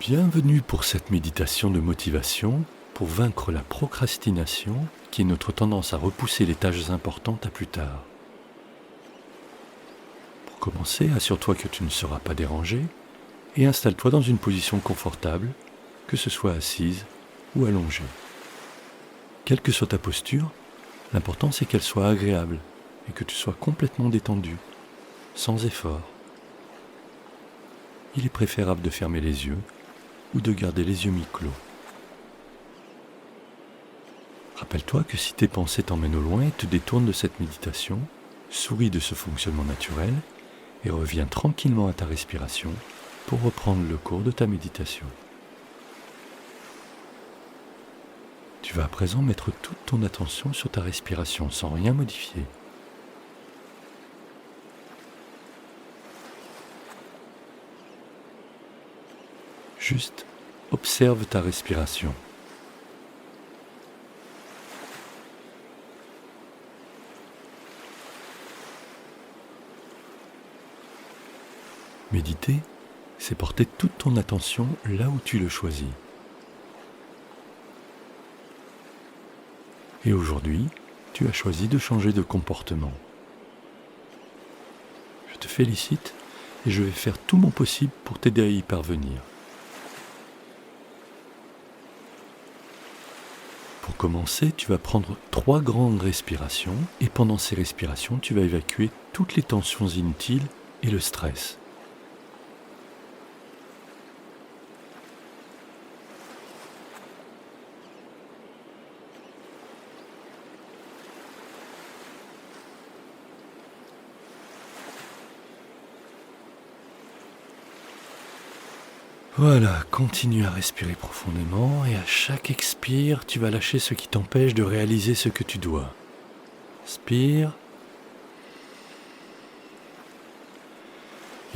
Bienvenue pour cette méditation de motivation pour vaincre la procrastination qui est notre tendance à repousser les tâches importantes à plus tard. Pour commencer, assure-toi que tu ne seras pas dérangé et installe-toi dans une position confortable, que ce soit assise ou allongée. Quelle que soit ta posture, l'important c'est qu'elle soit agréable et que tu sois complètement détendu, sans effort. Il est préférable de fermer les yeux ou de garder les yeux mi-clos. Rappelle-toi que si tes pensées t'emmènent au loin et te détournent de cette méditation, souris de ce fonctionnement naturel et reviens tranquillement à ta respiration pour reprendre le cours de ta méditation. Tu vas à présent mettre toute ton attention sur ta respiration sans rien modifier. Juste observe ta respiration. Méditer, c'est porter toute ton attention là où tu le choisis. Et aujourd'hui, tu as choisi de changer de comportement. Je te félicite et je vais faire tout mon possible pour t'aider à y parvenir. Pour commencer, tu vas prendre 3 grandes respirations et pendant ces respirations, tu vas évacuer toutes les tensions inutiles et le stress. Voilà, continue à respirer profondément et à chaque expire, tu vas lâcher ce qui t'empêche de réaliser ce que tu dois. Inspire.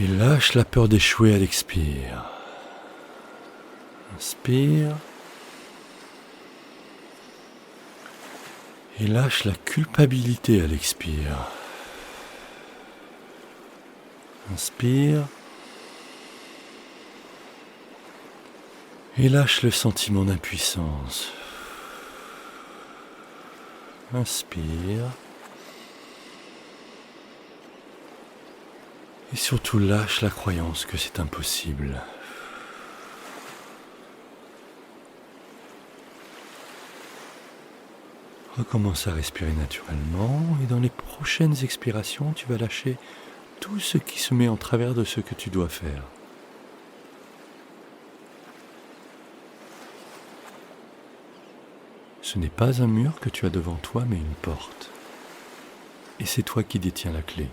Et lâche la peur d'échouer à l'expire. Inspire. Et lâche la culpabilité à l'expire. Inspire. Et lâche le sentiment d'impuissance. Inspire. Et surtout lâche la croyance que c'est impossible. Recommence à respirer naturellement et dans les prochaines expirations, tu vas lâcher tout ce qui se met en travers de ce que tu dois faire. Ce n'est pas un mur que tu as devant toi, mais une porte. Et c'est toi qui détiens la clé.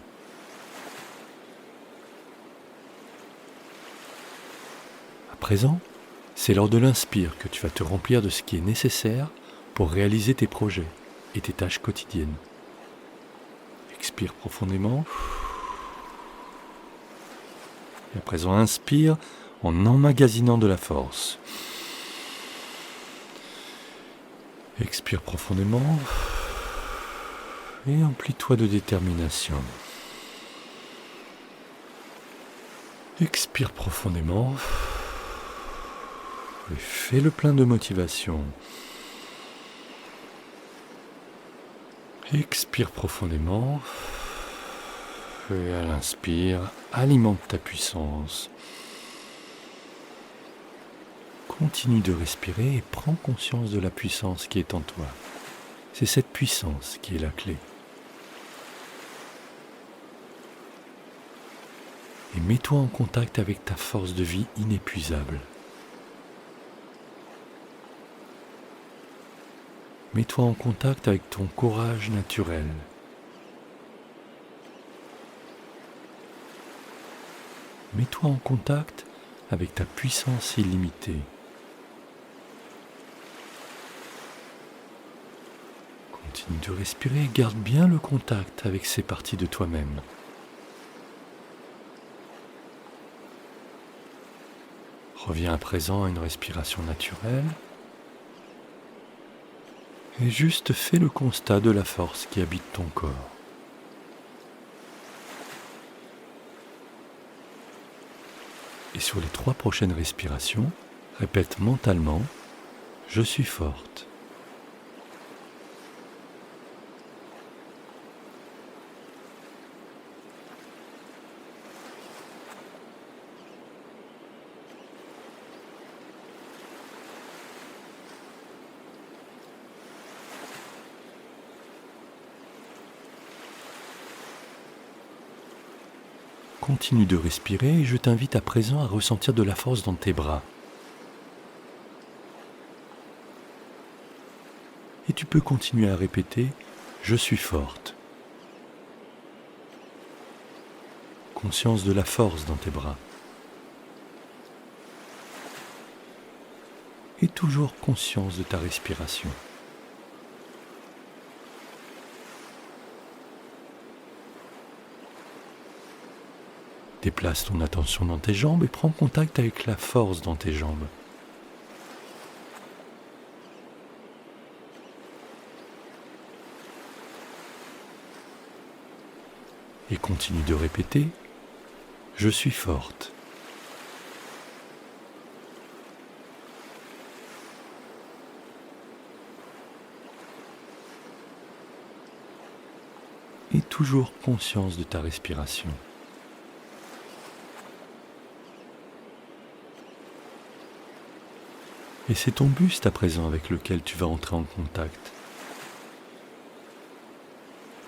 À présent, c'est lors de l'inspire que tu vas te remplir de ce qui est nécessaire pour réaliser tes projets et tes tâches quotidiennes. Expire profondément. Et à présent, inspire en emmagasinant de la force. Expire profondément et emplis-toi de détermination. Expire profondément et fais le plein de motivation. Expire profondément et à l'inspire, alimente ta puissance. Continue de respirer et prends conscience de la puissance qui est en toi. C'est cette puissance qui est la clé. Et mets-toi en contact avec ta force de vie inépuisable. Mets-toi en contact avec ton courage naturel. Mets-toi en contact avec ta puissance illimitée. Continue de respirer et garde bien le contact avec ces parties de toi-même. Reviens à présent à une respiration naturelle et juste fais le constat de la force qui habite ton corps. Et sur les 3 prochaines respirations, Répète mentalement « Je suis forte ». Continue de respirer et je t'invite à présent à ressentir de la force dans tes bras. Et tu peux continuer à répéter « Je suis forte ». Conscience de la force dans tes bras. Et toujours conscience de ta respiration. Déplace ton attention dans tes jambes et prends contact avec la force dans tes jambes. Et continue de répéter « Je suis forte ». Et toujours conscience de ta respiration. Et c'est ton buste à présent avec lequel tu vas entrer en contact,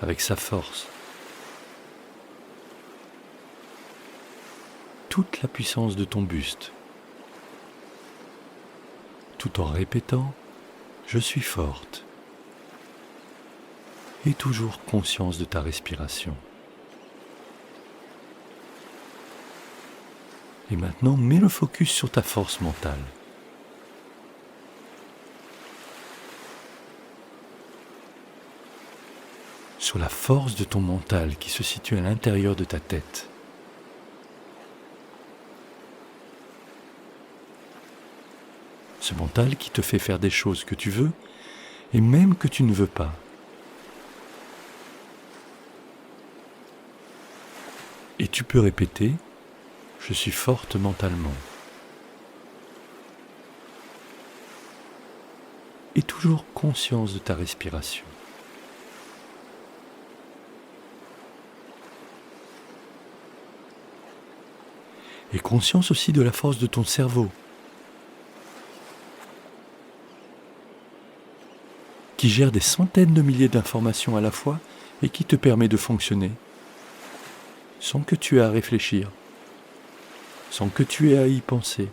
avec sa force. Toute la puissance de ton buste, tout en répétant « Je suis forte » et toujours conscience de ta respiration. Et maintenant, mets le focus sur ta force mentale. Sur la force de ton mental qui se situe à l'intérieur de ta tête. Ce mental qui te fait faire des choses que tu veux et même que tu ne veux pas. Et tu peux répéter « Je suis forte mentalement ». Et toujours conscience de ta respiration. Et conscience aussi de la force de ton cerveau, qui gère des centaines de milliers d'informations à la fois et qui te permet de fonctionner sans que tu aies à réfléchir, sans que tu aies à y penser.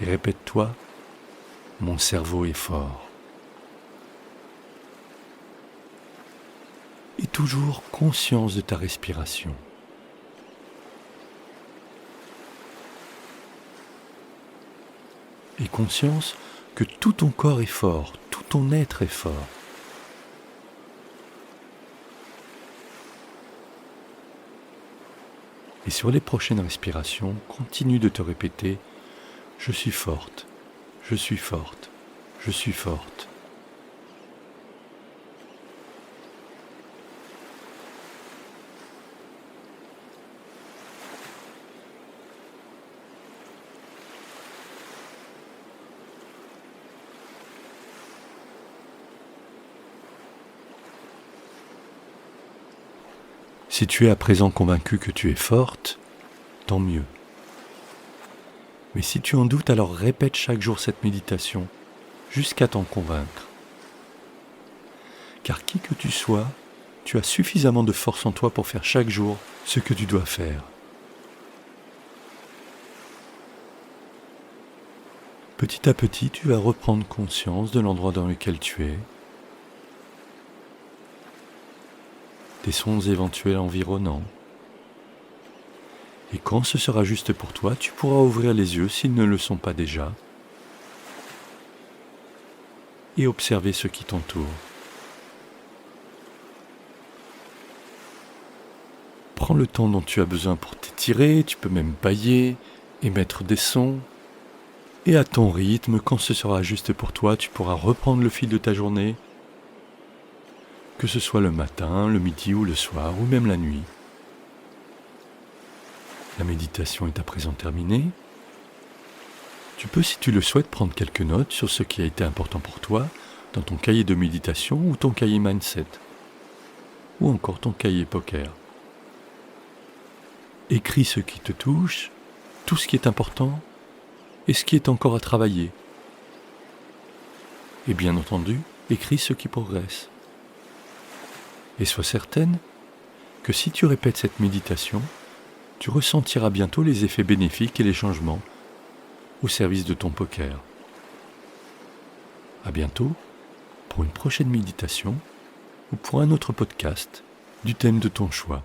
Et répète-toi, mon cerveau est fort. Et toujours conscience de ta respiration. Et conscience que tout ton corps est fort, tout ton être est fort. Et sur les prochaines respirations, continue de te répéter « Je suis forte, je suis forte, je suis forte ». Si tu es à présent convaincu que tu es forte, tant mieux. Mais si tu en doutes, alors répète chaque jour cette méditation jusqu'à t'en convaincre. Car qui que tu sois, tu as suffisamment de force en toi pour faire chaque jour ce que tu dois faire. Petit à petit, tu vas reprendre conscience de l'endroit dans lequel tu es, des sons éventuels environnants. Et quand ce sera juste pour toi, tu pourras ouvrir les yeux s'ils ne le sont pas déjà et observer ce qui t'entoure. Prends le temps dont tu as besoin pour t'étirer, tu peux même bâiller, émettre des sons. Et à ton rythme, quand ce sera juste pour toi, tu pourras reprendre le fil de ta journée, que ce soit le matin, le midi ou le soir, ou même la nuit. La méditation est à présent terminée. Tu peux, si tu le souhaites, prendre quelques notes sur ce qui a été important pour toi dans ton cahier de méditation ou ton cahier mindset, ou encore ton cahier poker. Écris ce qui te touche, tout ce qui est important et ce qui est encore à travailler. Et bien entendu, écris ce qui progresse. Et sois certaine que si tu répètes cette méditation, tu ressentiras bientôt les effets bénéfiques et les changements au service de ton poker. À bientôt pour une prochaine méditation ou pour un autre podcast du thème de ton choix.